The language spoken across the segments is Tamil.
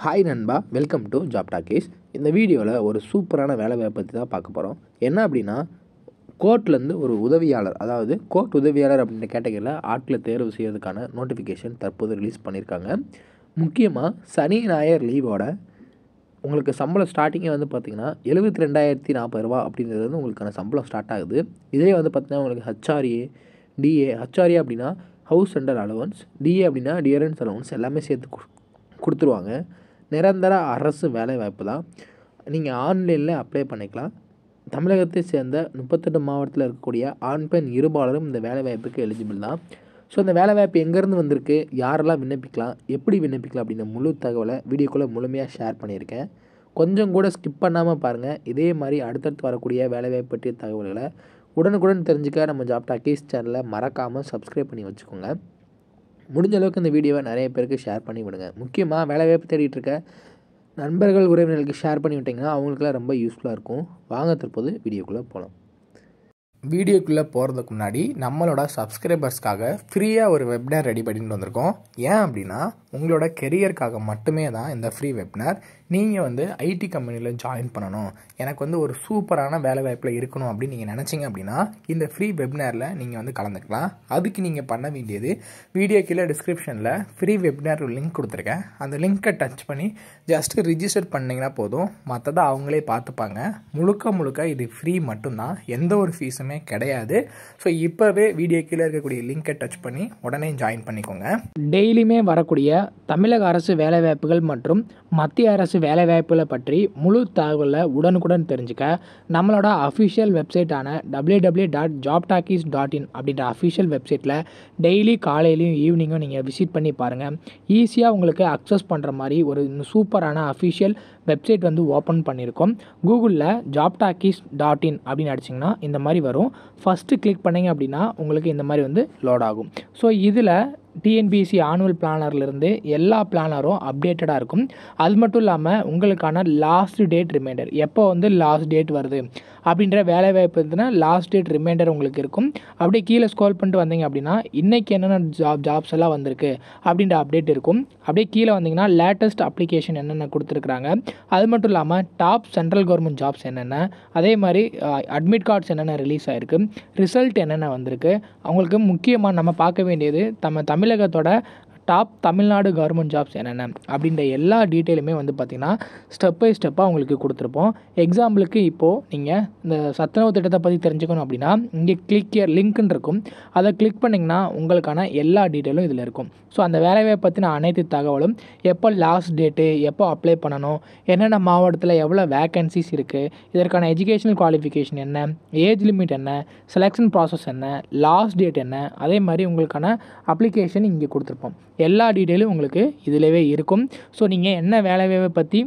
ஹாய் நண்பா, வெல்கம் டு ஜாப் டாக்கீஸ். இந்த வீடியோவில் ஒரு சூப்பரான வேலைவாய்ப்பை பற்றி தான் பார்க்க போகிறோம். என்ன அப்படின்னா, கோர்ட்லேருந்து ஒரு உதவியாளர், அதாவது கோர்ட் உதவியாளர் அப்படின்ற கேட்டகரியில் ஆட்களை தேர்வு செய்வதற்கான நோட்டிஃபிகேஷன் தற்போது ரிலீஸ் பண்ணியிருக்காங்க. முக்கியமாக சனி ஞாயிறு லீவோட உங்களுக்கு சம்பளம் ஸ்டார்டிங்கே வந்து பார்த்திங்கன்னா 72,040 ரூபா அப்படின்றது வந்து உங்களுக்கான சம்பளம் ஸ்டார்ட் ஆகுது. இதே வந்து பார்த்திங்கன்னா உங்களுக்கு ஹச்ஆர்ஏ, டிஏ, ஹச்ஆர்ஏ அப்படின்னா ஹவுஸ் ரெண்டல் அலவன்ஸ், டிஏ அப்படின்னா டியரன்ஸ் அலவன்ஸ் எல்லாமே சேர்த்து கொடுத்துருவாங்க. நிரந்தர அரசு வேலைவாய்ப்பு தான். நீங்கள் ஆன்லைனில் அப்ளை பண்ணிக்கலாம். தமிழகத்தை சேர்ந்த 38 மாவட்டத்தில் இருக்கக்கூடிய ஆண் பெண் இருபாலரும் இந்த வேலைவாய்ப்புக்கு எலிஜிபிள் தான். ஸோ இந்த வேலைவாய்ப்பு எங்கேருந்து வந்திருக்கு, யாரெல்லாம் விண்ணப்பிக்கலாம், எப்படி விண்ணப்பிக்கலாம் அப்படின்ற முழு தகவலை வீடியோக்குள்ளே முழுமையாக ஷேர் பண்ணியிருக்கேன். கொஞ்சம் கூட ஸ்கிப் பண்ணாமல் பாருங்கள். இதே மாதிரி அடுத்தடுத்து வரக்கூடிய வேலைவாய்ப்பு பற்றிய தகவல்களை உடனுக்குடன் தெரிஞ்சுக்க நம்ம ஜாப் டாக்கீஸ் சேனலை மறக்காமல் சப்ஸ்கிரைப் பண்ணி வச்சுக்கோங்க. முடிஞ்ச அளவுக்கு இந்த வீடியோவை நிறைய பேருக்கு ஷேர் பண்ணி விடுங்க. முக்கியமாக வேலைவாய்ப்பு தேடிட்டு இருக்க நண்பர்கள், உறவினர்களுக்கு ஷேர் பண்ணி விட்டிங்கன்னா அவங்களுக்குலாம் ரொம்ப யூஸ்ஃபுல்லாக இருக்கும். வாங்க தற்போது வீடியோக்குள்ளே போகலாம். வீடியோக்குள்ளே போகிறதுக்கு முன்னாடி நம்மளோட சப்ஸ்கிரைபர்ஸ்க்காக ஃப்ரீயாக ஒரு வெப்னார் ரெடி பண்ணிட்டு வந்திருக்கோம். ஏன் அப்படின்னா, உங்களோட கெரியருக்காக மட்டுமே தான் இந்த ஃப்ரீ வெப்னார். நீங்கள் வந்து ஐடி கம்பெனியில் ஜாயின் பண்ணணும், எனக்கு வந்து ஒரு சூப்பரான வேலை வாய்ப்பில் இருக்கணும் அப்படின்னு நீங்கள் நினச்சிங்க அப்படின்னா இந்த ஃப்ரீ வெப்னாரில் நீங்கள் வந்து கலந்துக்கலாம். அதுக்கு நீங்கள் பண்ண வேண்டியது, வீடியோ கீழே டிஸ்கிரிப்ஷனில் ஃப்ரீ வெப்னார் லிங்க் கொடுத்துருக்கேன். அந்த லிங்க்கை டச் பண்ணி ஜஸ்ட்டு ரிஜிஸ்டர் பண்ணிங்கன்னா போதும். மற்றதை அவங்களே பார்த்துப்பாங்க. முழுக்க இது ஃப்ரீ மட்டும்தான், எந்த ஒரு ஃபீஸுமே கிடையாது. ஸோ இப்போவே வீடியோ கீழே இருக்கக்கூடிய லிங்கை டச் பண்ணி உடனே ஜாயின் பண்ணிக்கோங்க. டெய்லியுமே வரக்கூடிய தமிழக அரசு வேலைவாய்ப்புகள் மற்றும் மத்திய அரசு வேலைவாய்ப்புகளை பற்றி முழு தகவலை உடனுக்குடன் தெரிஞ்சுக்க நம்மளோட அஃபிஷியல் வெப்சைட்டான www.jobtalkies.in அப்படின்ற அஃபிஷியல் வெப்சைட்டில் டெய்லி காலையிலையும் ஈவினிங்கும் நீங்கள் விசிட் பண்ணி பாருங்கள். ஈஸியாக உங்களுக்கு அக்சஸ் பண்ணுற மாதிரி ஒரு சூப்பரான அஃபிஷியல் வெப்சைட் வந்து ஓப்பன் பண்ணியிருக்கோம். கூகுளில் jobtalkies.in அப்படின்னு அடிச்சிங்கன்னா இந்த மாதிரி வரும். ஃபஸ்ட்டு கிளிக் பண்ணிங்க அப்படின்னா உங்களுக்கு இந்த மாதிரி வந்து லோட் ஆகும். ஸோ இதில் டிஎன்பிஎஸ்சி ஆனுவல் பிளானர்லேருந்து எல்லா பிளானரும் அப்டேட்டடாக இருக்கும். அது மட்டும் இல்லாமல் உங்களுக்கான லாஸ்ட் டேட் ரிமைண்டர், எப்போ வந்து லாஸ்ட் டேட் வருது அப்படின்ற வேலைவாய்ப்பு இருந்துன்னா லாஸ்ட் டேட் ரிமைண்டர் உங்களுக்கு இருக்கும். அப்படியே கீழே ஸ்க்ரோல் பண்ணிட்டு வந்தீங்க அப்படின்னா இன்றைக்கி என்னென்ன ஜாப்ஸ் எல்லாம் வந்திருக்கு அப்படின்ற அப்டேட் இருக்கும். அப்படியே கீழே வந்தீங்கன்னா லேட்டஸ்ட் அப்ளிகேஷன் என்னென்ன கொடுத்துருக்குறாங்க, அது மட்டும் இல்லாமல் டாப் சென்ட்ரல் கவர்மெண்ட் ஜாப்ஸ் என்னென்ன, அதே மாதிரி அட்மிட் கார்ட்ஸ் என்னென்ன ரிலீஸ் ஆகிருக்கு, ரிசல்ட் என்னென்ன வந்திருக்கு. அவங்களுக்கு முக்கியமாக நம்ம பார்க்க வேண்டியது தமிழகத்தோட டாப் தமிழ்நாடு கவர்மெண்ட் ஜாப்ஸ் என்னென்ன அப்படின்ற எல்லா டீட்டெயிலுமே வந்து பார்த்திங்கன்னா ஸ்டெப் பை ஸ்டெப்பாக உங்களுக்கு கொடுத்துருப்போம். எக்ஸாம்பிளுக்கு இப்போது நீங்கள் இந்த சத்துணவு திட்டத்தை பற்றி தெரிஞ்சுக்கணும் அப்படின்னா இங்கே கிளிக் ஹியர் லிங்க்னு இருக்கும். அதை கிளிக் பண்ணிங்கன்னா உங்களுக்கான எல்லா டீட்டெயிலும் இதில் இருக்கும். ஸோ அந்த வேலையை பற்றின அனைத்து தகவலும், எப்போ லாஸ்ட் டேட்டு, எப்போ அப்ளை பண்ணணும், என்னென்ன மாவட்டத்தில் எவ்வளோ வேக்கன்சிஸ் இருக்குது, இதற்கான எஜுகேஷனல் குவாலிஃபிகேஷன் என்ன, ஏஜ் லிமிட் என்ன, செலெக்ஷன் ப்ராசஸ் என்ன, லாஸ்ட் டேட் என்ன, அதே மாதிரி உங்களுக்கான அப்ளிகேஷன் இங்கே கொடுத்துருப்போம். எல்லா டீட்டெயிலும் உங்களுக்கு இதிலவே இருக்கும். ஸோ நீங்கள் என்ன வேலைவாய்ப்பை பற்றி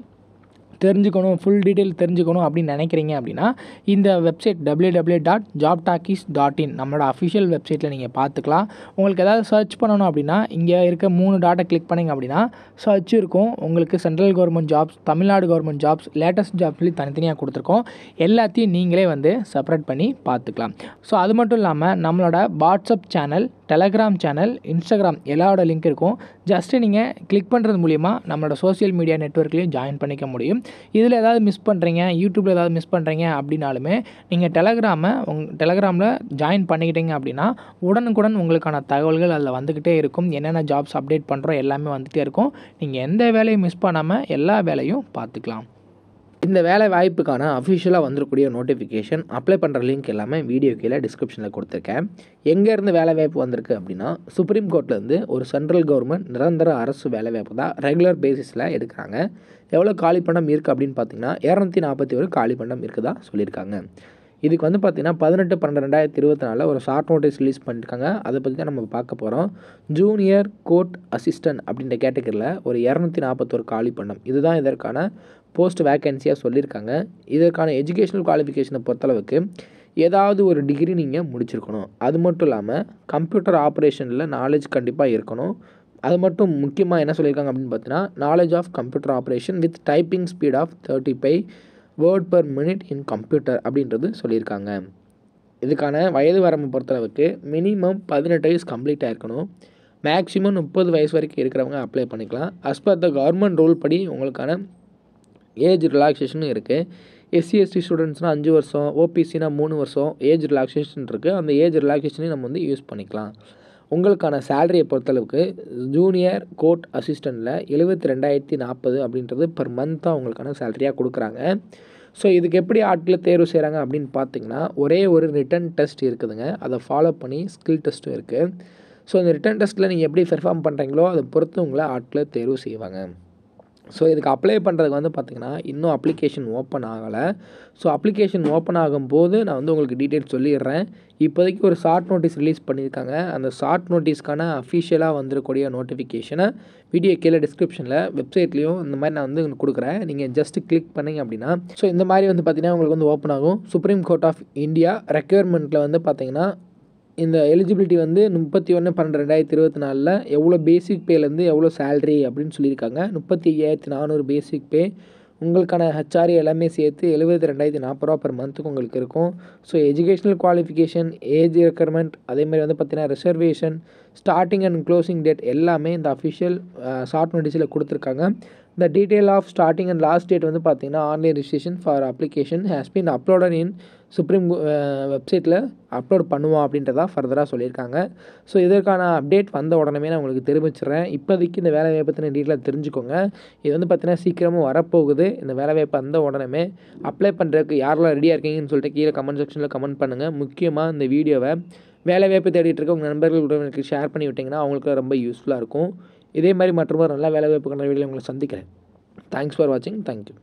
தெரிஞ்சுக்கணும், ஃபுல் டீட்டெயில் தெரிஞ்சுக்கணும் அப்படின்னு நினைக்கிறீங்க அப்படின்னா இந்த வெப்சைட் www.jobtalkies.in நம்மளோட அஃபிஷியல் வெப்சைட்டில் நீங்கள் பார்த்துக்கலாம். உங்களுக்கு ஏதாவது சர்ச் பண்ணணும் அப்படின்னா இங்கே இருக்க 3 டாட்டை கிளிக் பண்ணிங்க அப்படின்னா சர்ச் இருக்கும். உங்களுக்கு central government jobs, Tamil Nadu government jobs, latest jobs சொல்லி தனித்தனியாக கொடுத்துருக்கோம். எல்லாத்தையும் நீங்களே வந்து செப்பரேட் பண்ணி பார்த்துக்கலாம். ஸோ அது மட்டும் இல்லாமல் நம்மளோட WhatsApp channel, Telegram channel, Instagram எல்லாரோட லிங்க் இருக்கும். ஜஸ்ட்டு நீங்கள் கிளிக் பண்ணுறது மூலிமா நம்மளோட சோஷியல் மீடியா நெட்வொர்க்லேயும் ஜாயின் பண்ணிக்க முடியும். இதில் ஏதாவது மிஸ் பண்ணுறீங்க, யூடியூப்பில் ஏதாவது மிஸ் பண்ணுறீங்க அப்படின்னாலுமே நீங்கள் டெலகிராமில் ஜாயின் பண்ணிக்கிட்டீங்க அப்படின்னா உடனுக்குடன் உங்களுக்கான தகவல்கள் அதில் வந்துக்கிட்டே இருக்கும். என்னென்ன ஜாப்ஸ் அப்டேட் பண்ணுறோம் எல்லாமே வந்துகிட்டே இருக்கும். நீங்கள் எந்த வேலையும் மிஸ் பண்ணாமல் எல்லா வேலையும் பார்த்துக்கலாம். இந்த வேலை வாய்ப்புக்கான அஃபிஷியலாக வந்துருக்கூடிய நோட்டிஃபிகேஷன், அப்ளை பண்ணுற லிங்க் எல்லாமே வீடியோ கீழே டிஸ்கிரிப்ஷனில் கொடுத்துருக்கேன். எங்கேருந்து வேலை வாய்ப்பு வந்திருக்கு அப்படின்னா சுப்ரீம் கோர்ட்லேருந்து ஒரு சென்ட்ரல் கவர்மெண்ட் நிரந்தர அரசு வேலை வாய்ப்பு தான் ரெகுலர் பேசிஸில் எடுக்கிறாங்க. எவ்வளோ காலி பணம் இருக்குது அப்படின்னு பார்த்தீங்கன்னா 241 காலி பணம் இருக்குதா சொல்லியிருக்காங்க. இதுக்கு வந்து பார்த்திங்கன்னா 18/12/2024 ஒரு ஷார்ட் நோட்டீஸ் ரிலீஸ் பண்ணியிருக்காங்க. அதை பற்றி தான் நம்ம பார்க்க போகிறோம். ஜூனியர் கோர்ட் அசிஸ்டன்ட் அப்படின்ற கேட்டகரியில் ஒரு 241 காலி பணம், இதுதான் இதற்கான போஸ்ட் வேக்கன்சியாக சொல்லியிருக்காங்க. இதற்கான எஜுகேஷனல் குவாலிஃபிகேஷனை பொறுத்தளவுக்கு ஏதாவது ஒரு டிகிரி நீங்கள் முடிச்சிருக்கணும். அது மட்டும் இல்லாமல் கம்ப்யூட்டர் ஆப்ரேஷனில் நாலேஜ் கண்டிப்பாக இருக்கணும். அது மட்டும் முக்கியமாக என்ன சொல்லியிருக்காங்க அப்படின்னு பார்த்தீங்கன்னா knowledge of computer operation with typing speed of 35 word per minute in computer அப்படின்றது சொல்லியிருக்காங்க. இதுக்கான வயது வரம்பு பொறுத்தளவுக்கு மினிமம் 18 வயசு கம்ப்ளீட் ஆகிருக்கணும். மேக்ஸிமம் 30 வயசு வரைக்கும் இருக்கிறவங்க அப்ளை பண்ணிக்கலாம். As per the government rule படி உங்களுக்கான ஏஜ் ரிலாக்ஸேஷனும் இருக்குது. எஸ்சி எஸ்டி ஸ்டூடெண்ட்ஸ்னால் 5 வருஷம், ஓபிசினா 3 வருஷம் ஏஜ் ரிலாக்ஸேஷன் இருக்குது. அந்த ஏஜ் ரிலாக்ஸேஷனையும் நம்ம வந்து யூஸ் பண்ணிக்கலாம். உங்களுக்கான சேலரியை பொறுத்தளவுக்கு ஜூனியர் கோர்ட் அசிஸ்டண்ட்டில் 72,40 அப்படின்றது பெர் மந்த்தாக உங்களுக்கான சேலரியாக கொடுக்குறாங்க. ஸோ இதுக்கு எப்படி ஆட்களை தேர்வு செய்கிறாங்க அப்படின்னு பார்த்தீங்கன்னா, ஒரே ஒரு ரிட்டன் டெஸ்ட் இருக்குதுங்க. அதை ஃபாலோ பண்ணி ஸ்கில் டெஸ்ட்டும் இருக்குது. ஸோ இந்த ரிட்டன் டெஸ்ட்டில் நீங்கள் எப்படி பெர்ஃபார்ம் பண்ணுறீங்களோ அதை பொறுத்து உங்களை ஆட்களை தேர்வு செய்வாங்க. ஸோ இதுக்கு அப்ளை பண்ணுறதுக்கு வந்து பார்த்திங்கன்னா இன்னும் அப்ளிகேஷன் ஓப்பன் ஆகலை. ஸோ அப்ளிகேஷன் ஓப்பன் ஆகும்போது நான் வந்து உங்களுக்கு டீட்டெயில்ஸ் சொல்லிடுறேன். இப்போதைக்கு ஒரு ஷார்ட் நோட்டீஸ் ரிலீஸ் பண்ணியிருக்காங்க. அந்த ஷார்ட் நோட்டீஸ்க்கான அஃபிஷியலாக வந்துருக்கூடிய நோட்டிஃபிகேஷனை வீடியோ கீழே டிஸ்கிரிப்ஷனில் வெப்சைட்லேயும் இந்த மாதிரி நான் வந்து கொடுக்குறேன். நீங்கள் ஜஸ்ட்டு கிளிக் பண்ணிங்க அப்படின்னா ஸோ இந்த மாதிரி வந்து பார்த்திங்கன்னா உங்களுக்கு வந்து ஓப்பன் ஆகும். சுப்ரீம் கோர்ட் ஆஃப் இந்தியா ரெக்யர்மெண்ட்டில் வந்து பார்த்திங்கன்னா இந்த எலிஜிபிலிட்டி வந்து 31/12/2024 எவ்வளோ பேசிக் பேலேருந்து எவ்வளோ சேல்ரி அப்படின்னு சொல்லியிருக்காங்க. 35,400 பேசிக் பே. உங்களுக்கான ஹெச்ஆர்ஏ எல்லாமே சேர்த்து 72,040 பெர் மந்த்துக்கு உங்களுக்கு இருக்கும். So educational qualification, age requirement, அதேமாதிரி வந்து பார்த்திங்கன்னா reservation, starting and closing date எல்லாமே இந்த அஃபிஷியல் ஷார்ட் நோட்டீஸில் கொடுத்துருக்காங்க. இந்த detail of starting and last date வந்து பார்த்திங்கன்னா online registration for application has been uploaded in supreme வெப்சைட்டில் அப்லோட் பண்ணுவோம் அப்படின்றதா ஃபர்தராக சொல்லியிருக்காங்க. ஸோ இதற்கான அப்டேட் வந்த உடனே நான் உங்களுக்கு தெரிவிச்சிடுறேன். இப்போதைக்கு இந்த வேலைவாய்ப்பை பற்றின டீட்டெயிலாக தெரிஞ்சுக்கோங்க. இது வந்து பார்த்திங்கன்னா சீக்கிரமாக வரப்போகுது. இந்த வேலைவாய்ப்பு வந்த உடனே அப்ளை பண்ணுறதுக்கு யாரெல்லாம் ரெடியாக இருக்கீங்கன்னு சொல்லிட்டு கீழே கமெண்ட் செக்ஷனில் கமெண்ட் பண்ணுங்கள். முக்கியமாக இந்த வீடியோவை வேலைவாய்ப்பு தேடிட்டு இருக்க உங்கள் நண்பர்கள் எனக்கு ஷேர் பண்ணி விட்டிங்கன்னா அவங்களுக்கு ரொம்ப யூஸ்ஃபுல்லாக இருக்கும். இதே மாதிரி மற்றொரு நல்ல வேலைவாய்ப்புக்கான வீடியோவில் உங்களை சந்திக்கிறேன். தேங்க்ஸ் ஃபார் வாட்சிங். தேங்க்யூ.